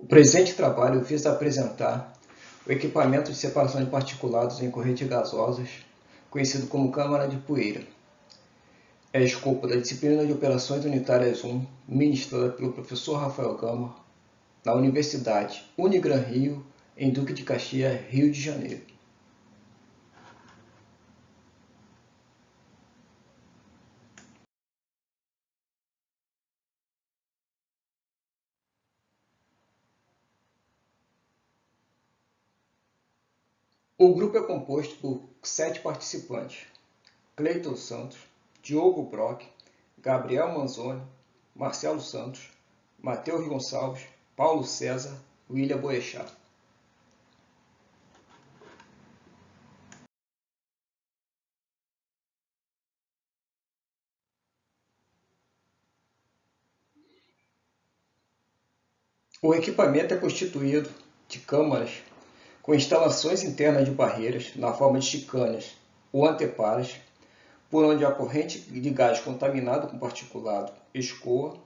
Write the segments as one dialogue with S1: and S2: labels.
S1: O presente trabalho visa apresentar o equipamento de separação de particulados em correntes gasosas, conhecido como câmara de poeira. É escopo da disciplina de Operações Unitárias 1, ministrada pelo professor Rafael Gama, na Universidade Unigran Rio, em Duque de Caxias, Rio de Janeiro. O grupo é composto por 7 participantes: Cleiton Santos, Diogo Brock, Gabriel Manzoni, Marcelo Santos, Matheus Gonçalves, Paulo César, William Boechat. O equipamento é constituído de câmaras com instalações internas de barreiras na forma de chicanas ou anteparas, por onde a corrente de gás contaminado com particulado escoa,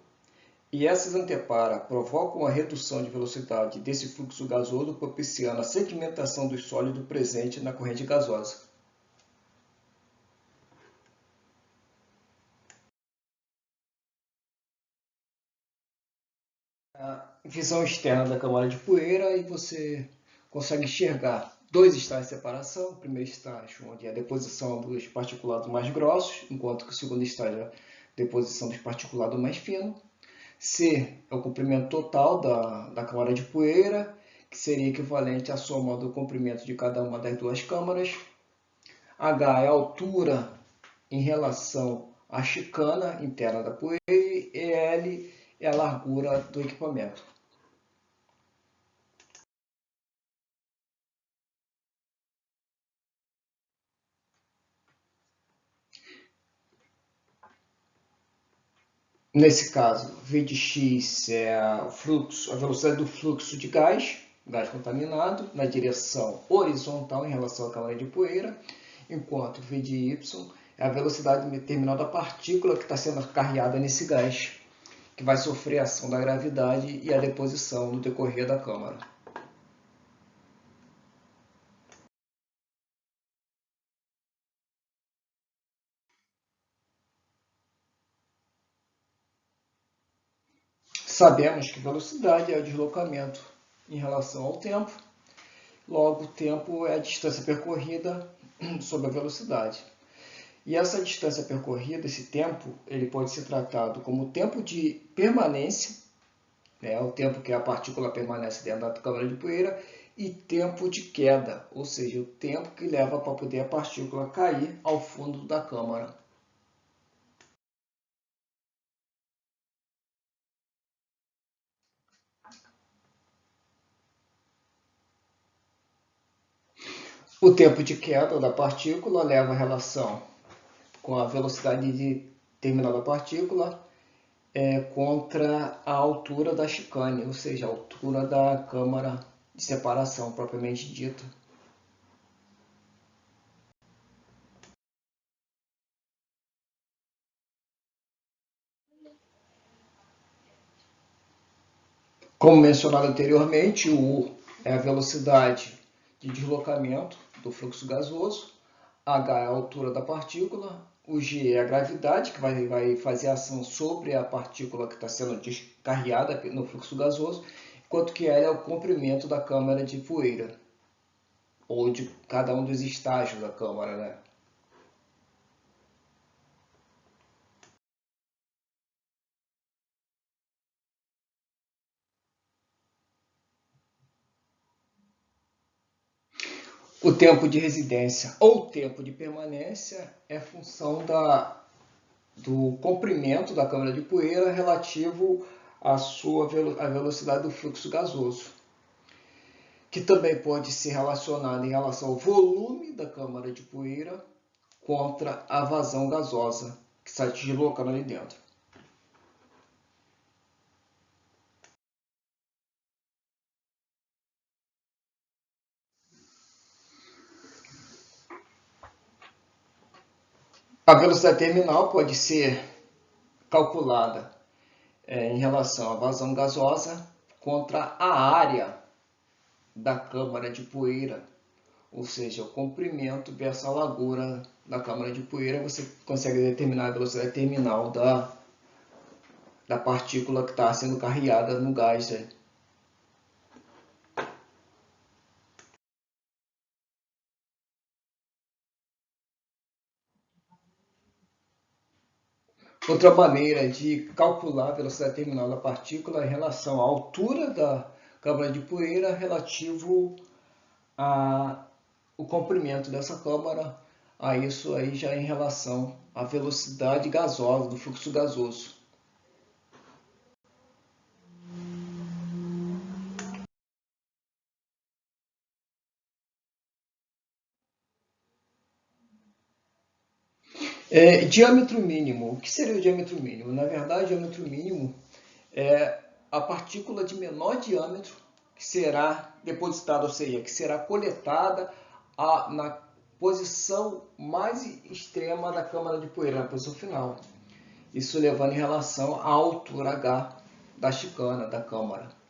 S1: e essas anteparas provocam a redução de velocidade desse fluxo gasoso, propiciando a sedimentação do sólido presente na corrente gasosa. A visão externa da camada de poeira, e você consegue enxergar dois estágios de separação. O primeiro estágio, onde é a deposição dos particulados mais grossos, enquanto que o segundo estágio é a deposição dos particulados mais finos. C é o comprimento total da camada de poeira, que seria equivalente à soma do comprimento de cada uma das duas câmaras. H é a altura em relação à chicana interna da poeira, e L é a largura do equipamento. Nesse caso, V de x é a velocidade do fluxo de gás contaminado, na direção horizontal em relação à câmara de poeira, enquanto V de y é a velocidade terminal da partícula que está sendo carreada nesse gás, que vai sofrer a ação da gravidade e a deposição no decorrer da câmara. Sabemos que velocidade é o deslocamento em relação ao tempo, logo o tempo é a distância percorrida sobre a velocidade. E essa distância percorrida, esse tempo, ele pode ser tratado como tempo de permanência, o tempo que a partícula permanece dentro da câmara de poeira, e tempo de queda, ou seja, o tempo que leva para poder a partícula cair ao fundo da câmara. O tempo de queda da partícula leva a relação com a velocidade terminal da partícula contra a altura da chicane, ou seja, a altura da câmara de separação propriamente dita. Como mencionado anteriormente, o U é a velocidade de deslocamento do fluxo gasoso, H é a altura da partícula, o G é a gravidade, que vai fazer ação sobre a partícula que está sendo descarreada no fluxo gasoso, enquanto que L é o comprimento da câmara de poeira, ou de cada um dos estágios da câmara, O tempo de residência ou tempo de permanência é função do comprimento da câmara de poeira relativo à velocidade do fluxo gasoso, que também pode ser relacionado em relação ao volume da câmara de poeira contra a vazão gasosa que está deslocando ali dentro. A velocidade terminal pode ser calculada em relação à vazão gasosa contra a área da câmara de poeira, ou seja, o comprimento versus a largura da câmara de poeira. Você consegue determinar a velocidade terminal da partícula que está sendo carreada no gás. Outra maneira de calcular a velocidade terminal da partícula é em relação à altura da câmara de poeira relativo ao comprimento dessa câmara, a isso aí já em relação à velocidade gasosa, do fluxo gasoso. Diâmetro mínimo. O que seria o diâmetro mínimo? Na verdade, o diâmetro mínimo é a partícula de menor diâmetro que será depositada, ou seja, que será coletada na posição mais extrema da câmara de poeira, na posição final. Isso levando em relação à altura H da chicana, da câmara.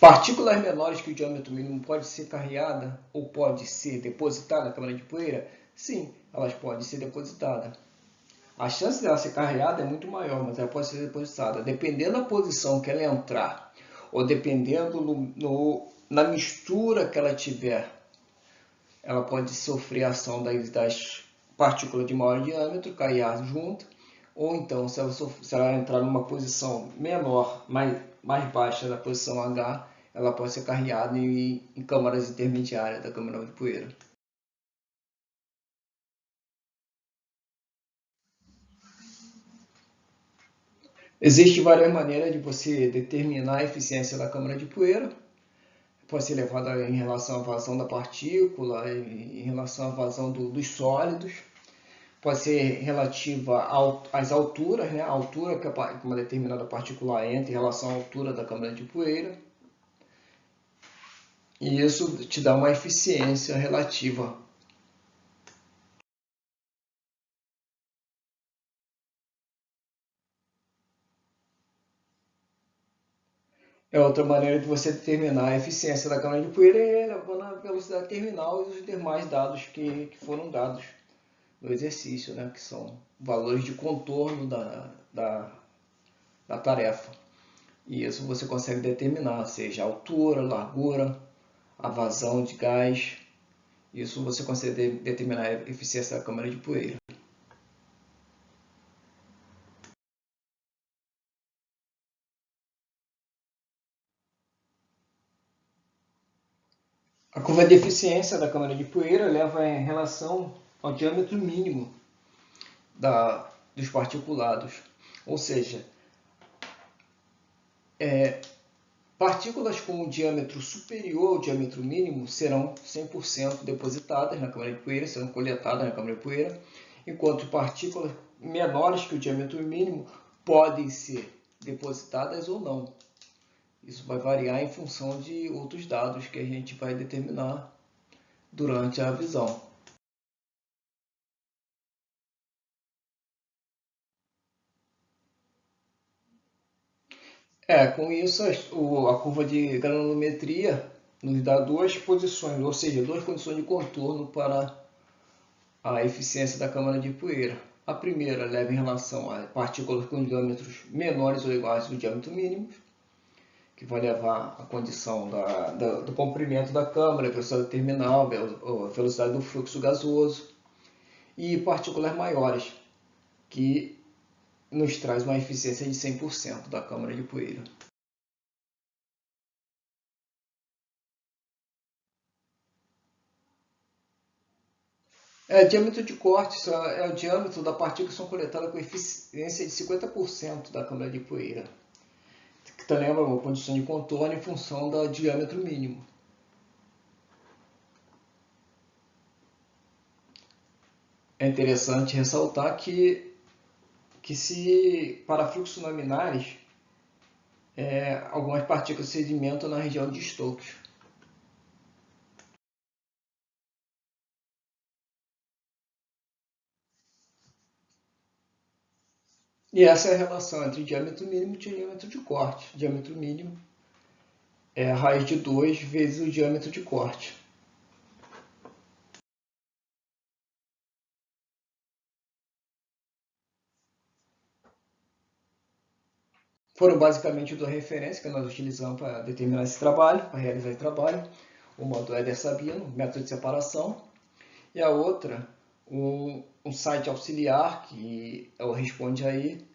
S1: Partículas menores que o diâmetro mínimo pode ser carreada ou pode ser depositada na câmara de poeira? Sim, elas podem ser depositadas. A chance dela ser carregada é muito maior, mas ela pode ser depositada. Dependendo da posição que ela entrar, ou dependendo na mistura que ela tiver, ela pode sofrer a ação das partículas de maior diâmetro, cair junto, ou então, se ela entrar numa posição menor, mais baixa da posição H, ela pode ser carreada em câmaras intermediárias da câmara de poeira. Existem várias maneiras de você determinar a eficiência da câmara de poeira. Pode ser levada em relação à vazão da partícula, em relação à vazão dos sólidos. Pode ser relativa às alturas, né? A altura que uma determinada partícula entra em relação à altura da câmara de poeira. E isso te dá uma eficiência relativa. É outra maneira de você determinar a eficiência da câmara de poeira é levando a velocidade terminal e os demais dados que foram dados no exercício, né? Que são valores de contorno da tarefa. E isso você consegue determinar, seja a altura, largura, a vazão de gás. Isso você consegue determinar a eficiência da câmara de poeira. A curva de eficiência da câmara de poeira leva em relação ao diâmetro mínimo dos particulados. Ou seja, partículas com um diâmetro superior ao diâmetro mínimo serão 100% depositadas na câmara de poeira, serão coletadas na câmara de poeira, enquanto partículas menores que o diâmetro mínimo podem ser depositadas ou não. Isso vai variar em função de outros dados que a gente vai determinar durante a visão. Com isso, a curva de granulometria nos dá duas posições, ou seja, duas condições de contorno para a eficiência da câmara de poeira. A primeira leva em relação a partículas com diâmetros menores ou iguais ao diâmetro mínimo, que vai levar à condição do comprimento da câmara, a velocidade terminal, a velocidade do fluxo gasoso, e partículas maiores, que nos traz uma eficiência de 100% da câmara de poeira. Diâmetro de corte é o diâmetro da partícula que são coletadas com eficiência de 50% da câmara de poeira, que também é uma condição de contorno em função do diâmetro mínimo. É interessante ressaltar que se para fluxos laminares, algumas partículas sedimentam na região de Stokes. E essa é a relação entre diâmetro mínimo e diâmetro de corte. Diâmetro mínimo é a raiz de 2 vezes o diâmetro de corte. Foram basicamente duas referências que nós utilizamos para determinar esse trabalho, para realizar esse trabalho. Uma do Éder Sabino, método de separação, e a outra, um site auxiliar, que é o Responde Aí,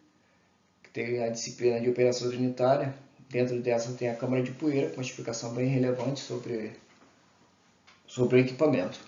S1: que tem a disciplina de operações unitárias. Dentro dessa tem a câmara de poeira, com uma explicação bem relevante sobre o equipamento.